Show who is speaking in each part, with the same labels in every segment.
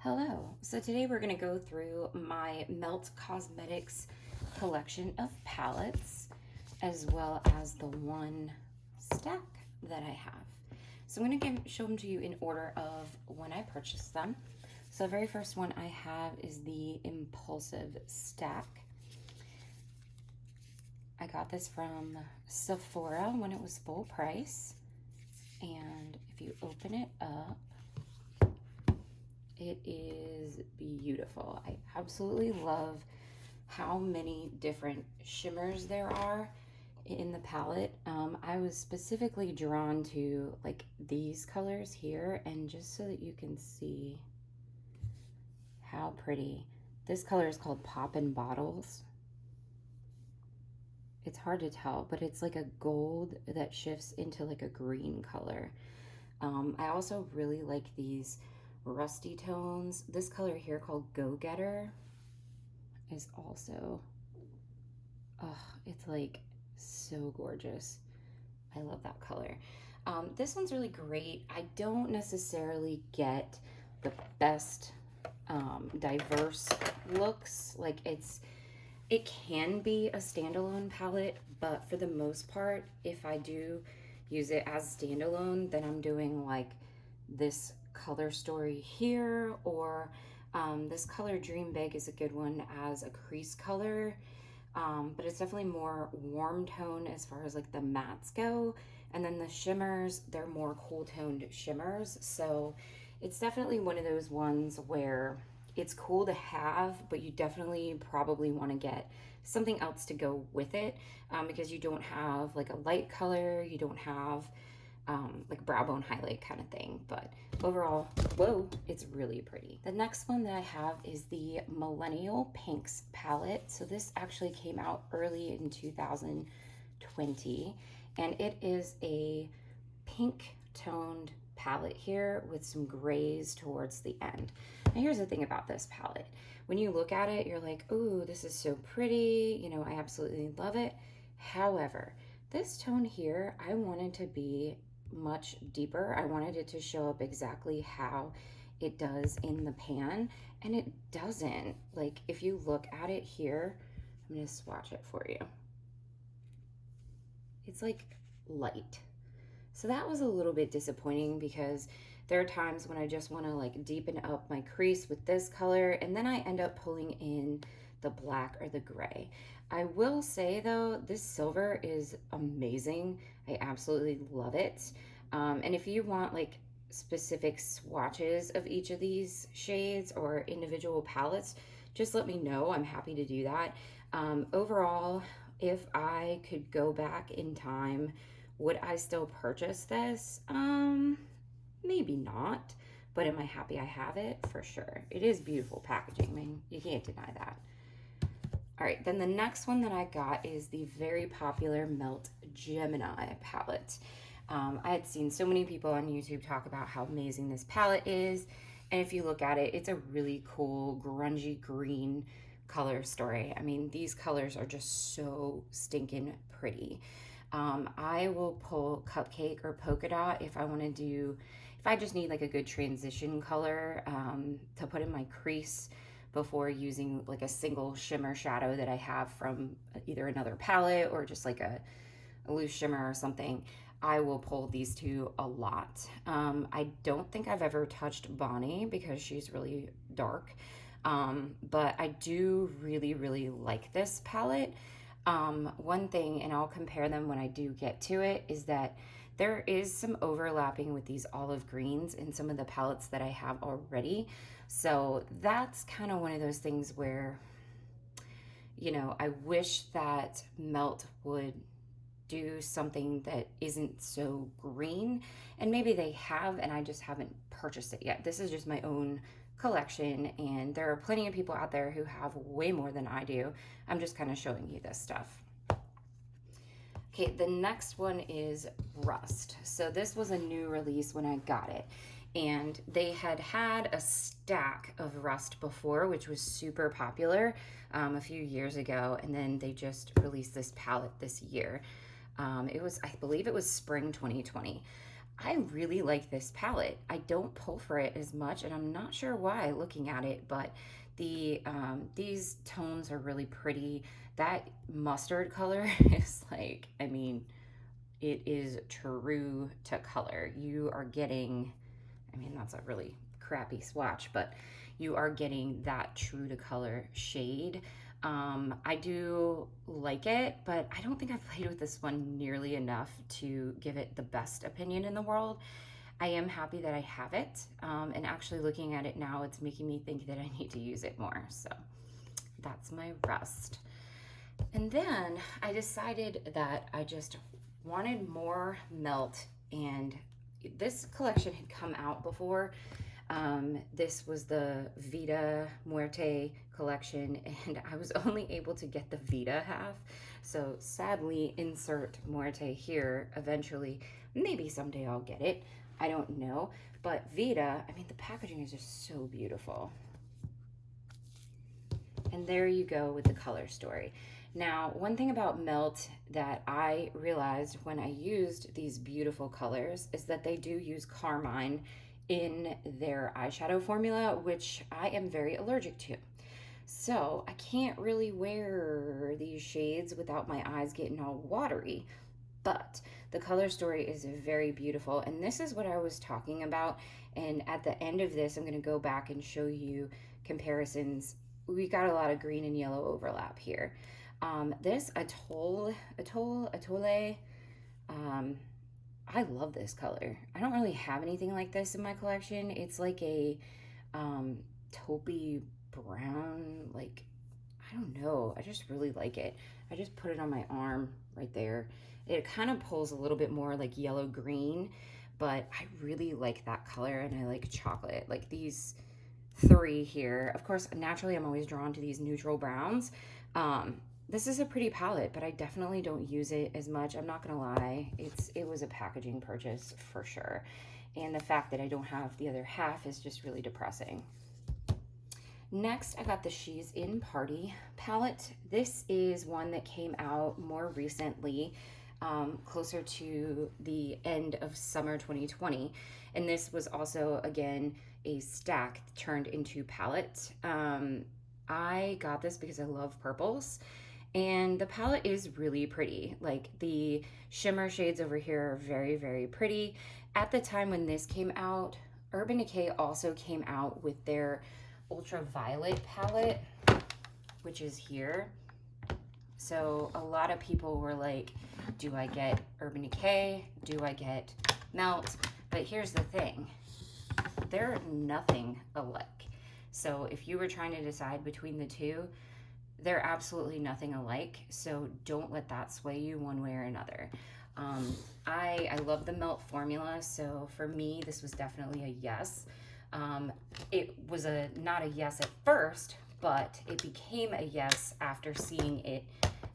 Speaker 1: Hello. So today we're going to go through my Melt Cosmetics collection of palettes as well as the one stack that I have. So I'm going to show them to you in order of when I purchased them. So the very first one I have is the Impulsive Stack. I got this from Sephora when it was full price. And if you open it up, it is beautiful. I absolutely love how many different shimmers there are in the palette. I was specifically drawn to like these colors here, and just so that you can see how pretty. This color is called Poppin' Bottles. It's hard to tell, but it's like a gold that shifts into like a green color. I also really like these rusty tones. This color here called Go Getter is also, oh, it's like so gorgeous. I love that color. This one's really great. I don't necessarily get the best diverse looks. Like it can be a standalone palette, but for the most part, if I do use it as standalone, then I'm doing like this color story here, or this color Dream Big is a good one as a crease color, but it's definitely more warm tone as far as like the mattes go, and then the shimmers, they're more cool toned shimmers. So it's definitely one of those ones where it's cool to have, but you definitely probably want to get something else to go with it, because you don't have like a light color, you don't have like brow bone highlight kind of thing. But overall, whoa, it's really pretty. The next one that I have is the Millennial Pinks palette. So this actually came out early in 2020, and it is a pink toned palette here with some grays towards the end. Now here's the thing about this palette. When you look at it, you're like, ooh, this is so pretty. You know, I absolutely love it. However, this tone here, I wanted to be much deeper. I wanted it to show up exactly how it does in the pan, and it doesn't. Like, if you look at it here, I'm gonna swatch it for you. It's like light. So that was a little bit disappointing, because there are times when I just want to like deepen up my crease with this color, and then I end up pulling in the black or the gray. I will say though, this silver is amazing. I absolutely love it. And if you want like specific swatches of each of these shades or individual palettes, just let me know. I'm happy to do that. Overall, if I could go back in time, would I still purchase this? Maybe not, but am I happy I have it? For sure. It is beautiful packaging. I mean, you can't deny that. All right, then the next one that I got is the very popular Melt Gemini palette. I had seen so many people on YouTube talk about how amazing this palette is, and if you look at it, it's a really cool grungy green color story. I mean, these colors are just so stinking pretty. I will pull Cupcake or Polka Dot if I want to do, if I just need like a good transition color to put in my crease before using like a single shimmer shadow that I have from either another palette or just like a loose shimmer or something. I will pull these two a lot. I don't think I've ever touched Bonnie because she's really dark, but I do really like this palette. One thing, and I'll compare them when I do get to it, is that there is some overlapping with these olive greens in some of the palettes that I have already. So that's kind of one of those things where, you know, I wish that Melt would do something that isn't so green, and maybe they have and I just haven't purchased it yet. This is just my own collection, and there are plenty of people out there who have way more than I do. I'm just kind of showing you this stuff. Okay, the next one is Rust. So this was a new release when I got it, and they had a stack of Rust before, which was super popular a few years ago, and then they just released this palette this year. I believe it was spring 2020. I really like this palette. I don't pull for it as much, and I'm not sure why looking at it, but these tones are really pretty. That mustard color is like, I mean, it is true to color. You are getting, I mean, that's a really crappy swatch, but you are getting that true to color shade. I do like it, but I don't think I've played with this one nearly enough to give it the best opinion in the world. I am happy that I have it, and actually looking at it now, it's making me think that I need to use it more. So that's my rust. And then I decided that I just wanted more melt, and this collection had come out before. This was the Vita Muerte collection, and I was only able to get the Vita half. So sadly, insert Muerte here eventually. Maybe someday I'll get it. I don't know. But Vita, I mean, the packaging is just so beautiful. And there you go with the color story. Now, one thing about Melt that I realized when I used these beautiful colors is that they do use carmine in their eyeshadow formula, which I am very allergic to. So I can't really wear these shades without my eyes getting all watery. But the color story is very beautiful, and this is what I was talking about. And at the end of this, I'm going to go back and show you comparisons. We got a lot of green and yellow overlap here. This Atoll, I love this color. I don't really have anything like this in my collection. It's like a taupey brown, like, I don't know. I just really like it. I just put it on my arm right there. It kind of pulls a little bit more like yellow green, but I really like that color, and I like chocolate. Like these three here. Of course, naturally, I'm always drawn to these neutral browns. This is a pretty palette, but I definitely don't use it as much. I'm not gonna lie. It was a packaging purchase for sure. And the fact that I don't have the other half is just really depressing. Next, I got the She's In Party palette. This is one that came out more recently, closer to the end of summer 2020. And this was also, again, a stack turned into palette. I got this because I love purples. And the palette is really pretty. Like the shimmer shades over here are very, very pretty. At the time when this came out, Urban Decay also came out with their Ultraviolet palette, which is here. So a lot of people were like, do I get Urban Decay? Do I get Melt? But here's the thing. They're nothing alike. So if you were trying to decide between the two, they're absolutely nothing alike, so don't let that sway you one way or another. I love the Melt formula, so for me, this was definitely a yes. It was not a yes at first, but it became a yes after seeing it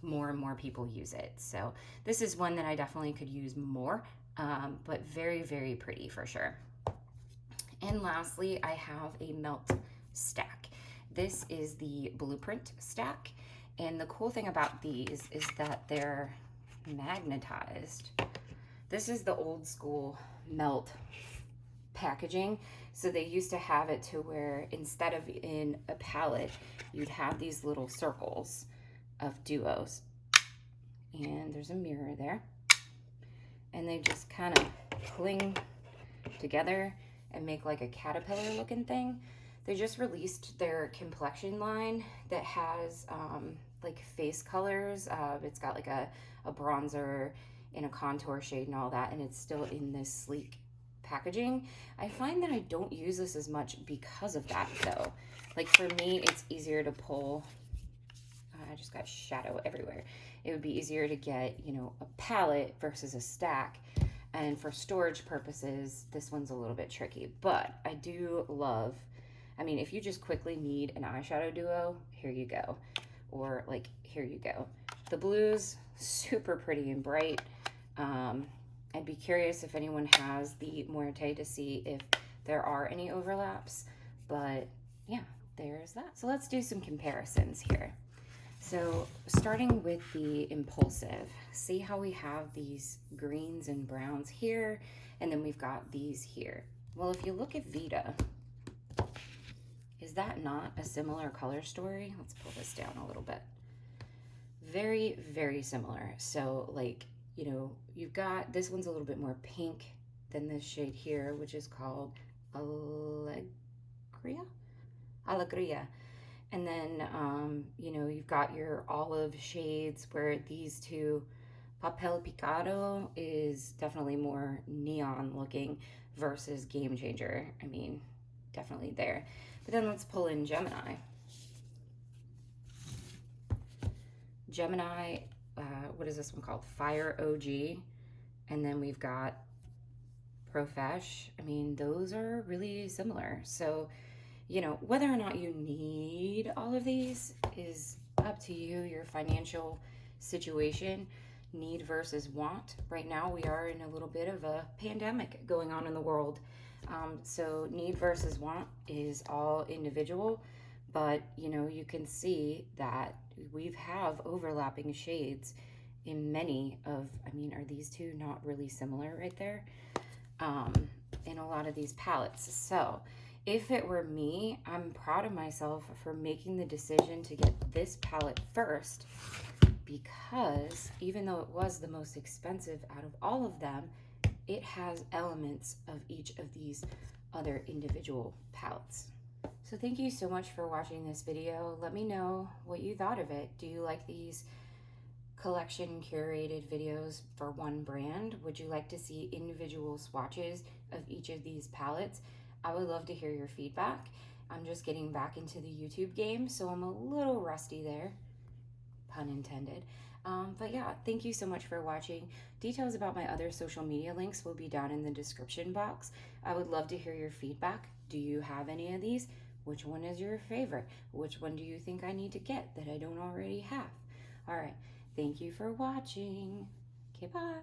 Speaker 1: more and more people use it. So this is one that I definitely could use more, but very, very pretty for sure. And lastly, I have a Melt stack. This is the Blueprint stack, and the cool thing about these is that they're magnetized. This is the old school Melt packaging. So they used to have it to where instead of in a palette, you'd have these little circles of duos. And there's a mirror there. And they just kind of cling together and make like a caterpillar looking thing. They just released their complexion line that has like face colors. It's got like a bronzer in a contour shade and all that, and it's still in this sleek packaging. I find that I don't use this as much because of that though. Like for me, it's easier to pull. I just got shadow everywhere. It would be easier to get, you know, a palette versus a stack. And for storage purposes, this one's a little bit tricky, but I do love, I mean, if you just quickly need an eyeshadow duo, here you go. Or like, here you go. The blues, super pretty and bright. I'd be curious if anyone has the Muerte to see if there are any overlaps, but yeah, there's that. So let's do some comparisons here. So starting with the impulsive, see how we have these greens and browns here, and then we've got these here. Well, if you look at Vita, is that not a similar color story? Let's pull this down a little bit. Very, very similar. So like, you know, you've got, this one's a little bit more pink than this shade here, which is called Allegria? Allegria. And then, you know, you've got your olive shades where these two, Papel Picado is definitely more neon looking versus Game Changer. I mean, definitely there. But then let's pull in Gemini. Gemini, what is this one called? Fire OG. And then we've got Profesh. I mean, those are really similar. So, you know, whether or not you need all of these is up to you, your financial situation, need versus want. Right now, we are in a little bit of a pandemic going on in the world. So need versus want is all individual, but you know, you can see that we have overlapping shades in many of, I mean, are these two not really similar right there? In a lot of these palettes. So if it were me, I'm proud of myself for making the decision to get this palette first, because even though it was the most expensive out of all of them, it has elements of each of these other individual palettes. So thank you so much for watching this video. Let me know what you thought of it. Do you like these collection curated videos for one brand? Would you like to see individual swatches of each of these palettes? I would love to hear your feedback. I'm just getting back into the YouTube game, so I'm a little rusty there, pun intended. But yeah, thank you so much for watching. Details about my other social media links will be down in the description box. I would love to hear your feedback. Do you have any of these? Which one is your favorite? Which one do you think I need to get that I don't already have? All right, thank you for watching. Okay, bye.